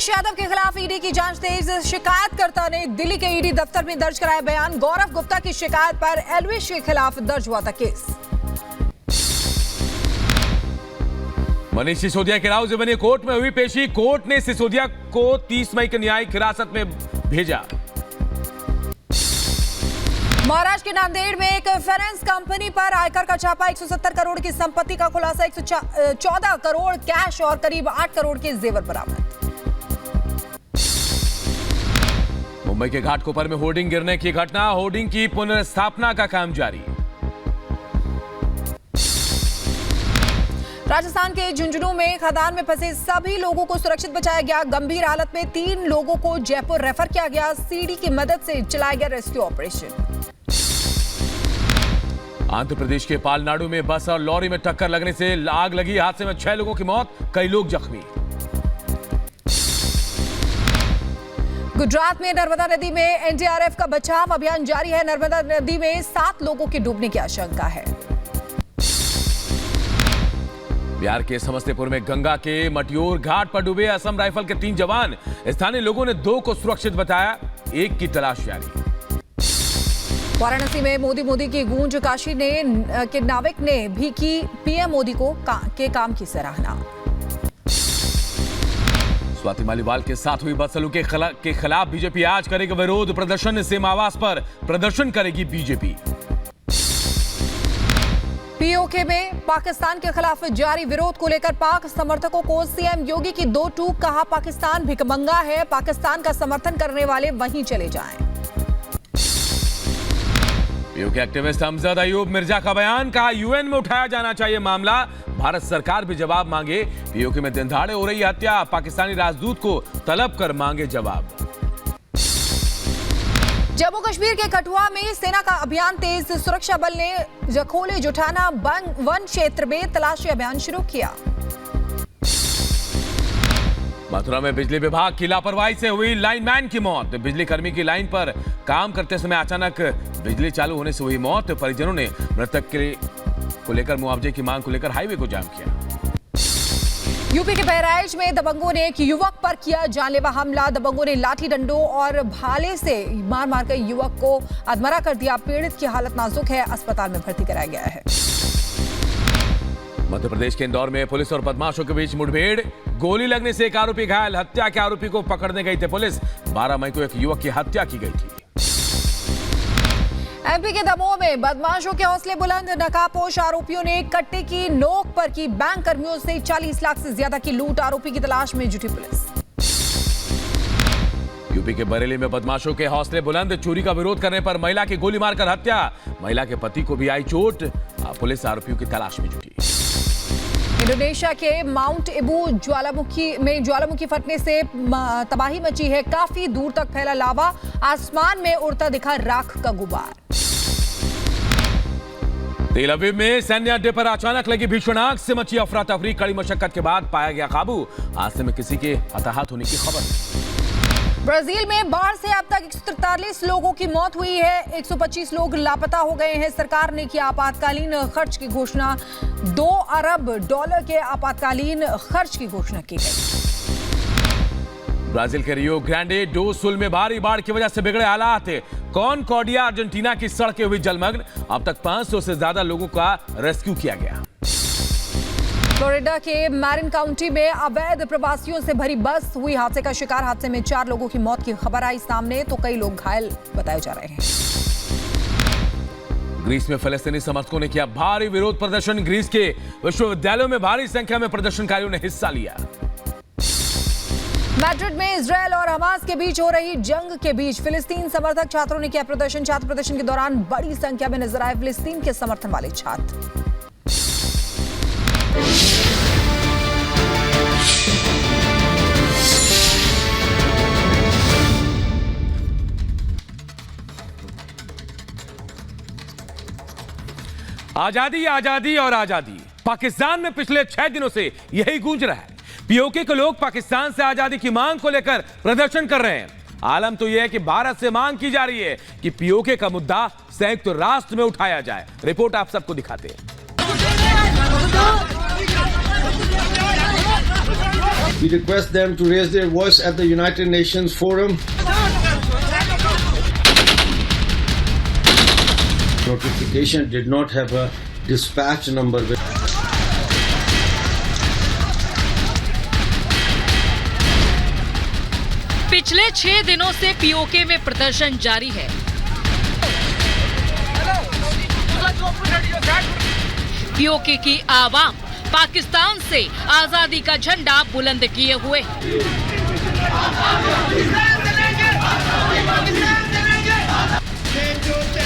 अखिलेश यादव के खिलाफ ईडी की जांच तेज। शिकायतकर्ता ने दिल्ली के ईडी दफ्तर में दर्ज कराया बयान। गौरव गुप्ता की शिकायत पर एलविश के खिलाफ दर्ज हुआ था केस। मनीष सिसोदिया के राव बने कोर्ट में हुई पेशी। कोर्ट ने सिसोदिया को 30 मई की न्यायिक हिरासत में भेजा। महाराष्ट्र के नांदेड़ में एक फाइनेंस कंपनी पर आयकर का छापा। 170 करोड़ की संपत्ति का खुलासा। 114 करोड़ कैश और करीब 8 करोड़ के जेवर बरामद। मुंबई के घाटकोपर में होर्डिंग गिरने की घटना। होर्डिंग की पुनर्स्थापना का काम जारी। राजस्थान के झुंझुनू में खदान में फंसे सभी लोगों को सुरक्षित बचाया गया। गंभीर हालत में 3 लोगों को जयपुर रेफर किया गया। सीडी की मदद से चलाया गया रेस्क्यू ऑपरेशन। आंध्र प्रदेश के पालनाडु में बस और लॉरी में टक्कर लगने से आग लगी। हादसे में 6 लोगों की मौत, कई लोग जख्मी। गुजरात में नर्मदा नदी में एनडीआरएफ का बचाव अभियान जारी है। नर्मदा नदी में 7 लोगों की डूबने की आशंका है। बिहार के समस्तीपुर में गंगा के मटियोर घाट पर डूबे असम राइफल के 3 जवान। स्थानीय लोगों ने 2 को सुरक्षित बताया, 1 की तलाश जारी। वाराणसी में मोदी की गूंज। काशी के नाविक ने भी की पीएम मोदी के काम की सराहना। स्वाति मालीवाल के साथ हुई बदसलूकी के खिलाफ बीजेपी आज करेगी विरोध प्रदर्शन। सीमा आवास पर प्रदर्शन करेगी बीजेपी। पीओके में पाकिस्तान के खिलाफ जारी विरोध को लेकर पाक समर्थकों को सीएम योगी की 2 टूक। कहा पाकिस्तान भिखमंगा है, पाकिस्तान का समर्थन करने वाले वहीं चले जाएं। पीओके एक्टिविस्ट अमजद अयूब मिर्जा का बयान। कहा यूएन में उठाया जाना चाहिए मामला, भारत सरकार भी जवाब मांगे। पीओके में दिन दहाड़े हो रही हत्या, पाकिस्तानी राजदूत को तलब कर मांगे जवाब। जम्मू कश्मीर के कठुआ में सेना का अभियान तेज। सुरक्षा बल ने जखोले जुठाना वन क्षेत्र में तलाशी अभियान शुरू किया। मथुरा में बिजली विभाग की लापरवाही से हुई लाइनमैन की मौत। बिजली कर्मी की लाइन पर काम करते समय अचानक बिजली चालू होने से हुई मौत। परिजनों ने मृतक को लेकर मुआवजे की मांग को लेकर हाईवे को जाम किया। यूपी के बहराइच में दबंगों ने एक युवक पर किया जानलेवा हमला। दबंगों ने लाठी डंडों और भाले से मार कर युवक को अधमरा कर दिया। पीड़ित की हालत नाजुक है, अस्पताल में भर्ती कराया गया है। मध्य प्रदेश के इंदौर में पुलिस और बदमाशों के बीच मुठभेड़। गोली लगने से एक आरोपी घायल। हत्या के आरोपी को पकड़ने गई थी पुलिस। 12 मई को एक युवक की हत्या की गई थी। एमपी के दमोह में बदमाशों के हौसले बुलंद। नकाबपोश आरोपियों ने कट्टे की नोक पर की बैंक कर्मियों से 40 लाख से ज्यादा की लूट। आरोपी की तलाश में जुटी पुलिस। यूपी के बरेली में बदमाशों के हौसले बुलंद। चोरी का विरोध करने पर महिला की गोली मारकर हत्या। महिला के पति को भी आई चोट। पुलिस आरोपियों की तलाश में जुटी। इंडोनेशिया के माउंट एबू ज्वालामुखी फटने से तबाही मची है। काफी दूर तक फैला लावा। आसमान में उड़ता दिखा राख का गुबार। तेल अवीव में सैन्य अड्डे पर अचानक लगी भीषण आग से मची अफरा तफरी। कड़ी मशक्कत के बाद पाया गया काबू। हादसे में किसी के हताहत होने की खबर नहीं। ब्राजील में बाढ़ से अब तक 143 लोगों की मौत हुई है। 125 लोग लापता हो गए हैं। सरकार ने किया आपातकालीन खर्च की घोषणा। $2 अरब के आपातकालीन खर्च की घोषणा की गई। ब्राजील के रियो ग्रांडे डो सुल में भारी बाढ़ की वजह से बिगड़े हालात। कॉनकॉर्डिया अर्जेंटीना की सड़कें हुई जलमग्न। अब तक 500 से ज्यादा लोगों का रेस्क्यू किया गया। फ्लोरिडा के मैरिन काउंटी में अवैध प्रवासियों से भरी बस हुई हादसे का शिकार। हादसे में 4 लोगों की मौत की खबर आई सामने, तो कई लोग घायल बताए जा रहे हैं। ग्रीस में फलस्तीनी समर्थकों ने किया भारी विरोध प्रदर्शन। ग्रीस के विश्वविद्यालयों में भारी संख्या में प्रदर्शनकारियों ने हिस्सा लिया। मैड्रिड में इजरायल और हमास के बीच हो रही जंग के बीच फिलिस्तीन समर्थक छात्रों ने किया प्रदर्शन। छात्र प्रदर्शन के दौरान बड़ी संख्या में नजर आए फिलिस्तीन के समर्थन वाले छात्र। आजादी, आजादी और आजादी। पाकिस्तान में पिछले 6 दिनों से यही गूंज रहा है। पीओके के लोग पाकिस्तान से आजादी की मांग को लेकर प्रदर्शन कर रहे हैं। आलम तो यह है कि भारत से मांग की जा रही है कि पीओके का मुद्दा संयुक्त राष्ट्र में उठाया जाए। रिपोर्ट आप सबको दिखाते हैं। We request them to raise their voice at the United Nations Forum. Notification did not have a dispatch number. पिछले 6 दिनों से पीओके में प्रदर्शन जारी है। पीओके की आवाम पाकिस्तान से आजादी का झंडा बुलंद किए हुए है।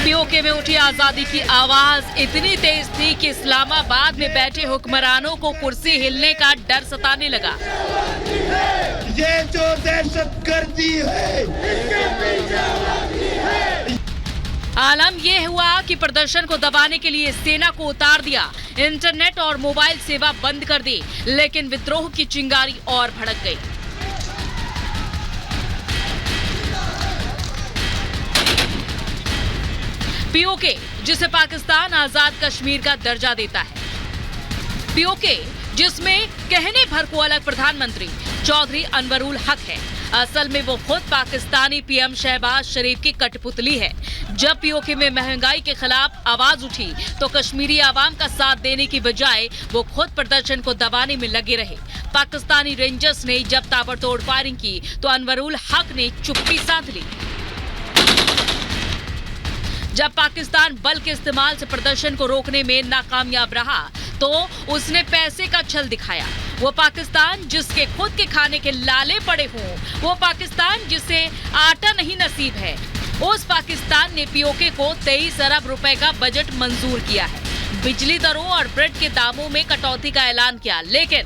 पीओके में उठी आजादी की आवाज इतनी तेज थी कि इस्लामाबाद में बैठे हुक्मरानों को कुर्सी हिलने का डर सताने लगा। ये जो दहशतगर्दी है, आलम यह हुआ कि प्रदर्शन को दबाने के लिए सेना को उतार दिया, इंटरनेट और मोबाइल सेवा बंद कर दी, लेकिन विद्रोह की चिंगारी और भड़क गई। पीओके, जिसे पाकिस्तान आजाद कश्मीर का दर्जा देता है, पीओके जिसमें कहने भर को अलग प्रधानमंत्री चौधरी अनवरुल हक है, असल में वो खुद पाकिस्तानी पीएम शहबाज शरीफ की कठपुतली है। जब पीओके में महंगाई के खिलाफ आवाज उठी तो कश्मीरी आवाम का साथ देने की बजाय वो खुद प्रदर्शन को दबाने में लगे रहे। पाकिस्तानी रेंजर्स ने जब ताबड़तोड़ फायरिंग की तो अनवरुल हक ने चुप्पी साध ली। जब पाकिस्तान बल के इस्तेमाल से प्रदर्शन को रोकने में नाकामयाब रहा तो उसने पैसे का छल दिखाया। वो पाकिस्तान जिसके खुद के खाने के लाले पड़े हों, वो पाकिस्तान जिसे आटा नहीं नसीब है, उस पाकिस्तान ने पीओके को 23 अरब रुपए का बजट मंजूर किया है। बिजली दरों और ब्रेड के दामों में कटौती का ऐलान किया, लेकिन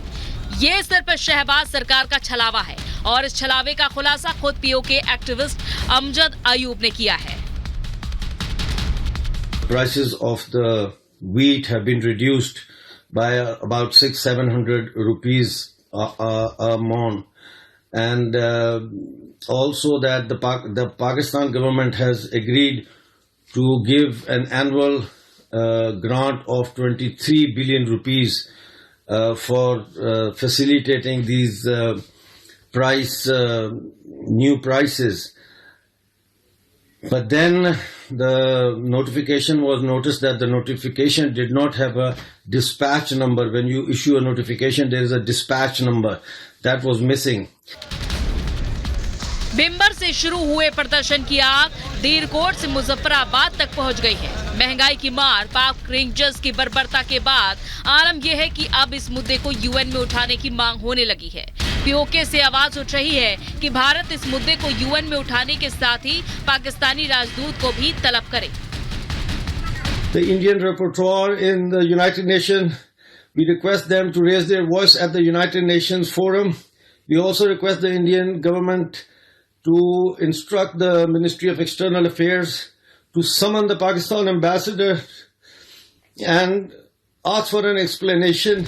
ये सिर्फ शहबाज सरकार का छलावा है और इस छलावे का खुलासा खुद पीओके एक्टिविस्ट अमजद अयूब ने किया है। Prices of the wheat have been reduced by about 600-700 rupees a mon, and also that the Pakistan government has agreed to give an annual grant of 23 billion rupees for facilitating these new prices. But then the notification was noticed that the notification did not have a dispatch number. When you issue a notification, there is a dispatch number that was missing. बिम्बर से शुरू हुए प्रदर्शन की आग दीरकोट से मुजफ्फराबाद तक पहुंच गई है। महंगाई की मार, पाक रेंजर्स की बर्बरता के बाद आलम यह है कि अब इस मुद्दे को यूएन में उठाने की मांग होने लगी है। पीओके से आवाज उठ रही है कि भारत इस मुद्दे को यूएन में उठाने के साथ ही पाकिस्तानी राजदूत को भी तलब करे। The Indian rapporteur in the United Nations, we request them to raise their voice at the United Nations Forum. We also request the Indian government to instruct the Ministry of External Affairs to summon the Pakistan ambassador and ask for an explanation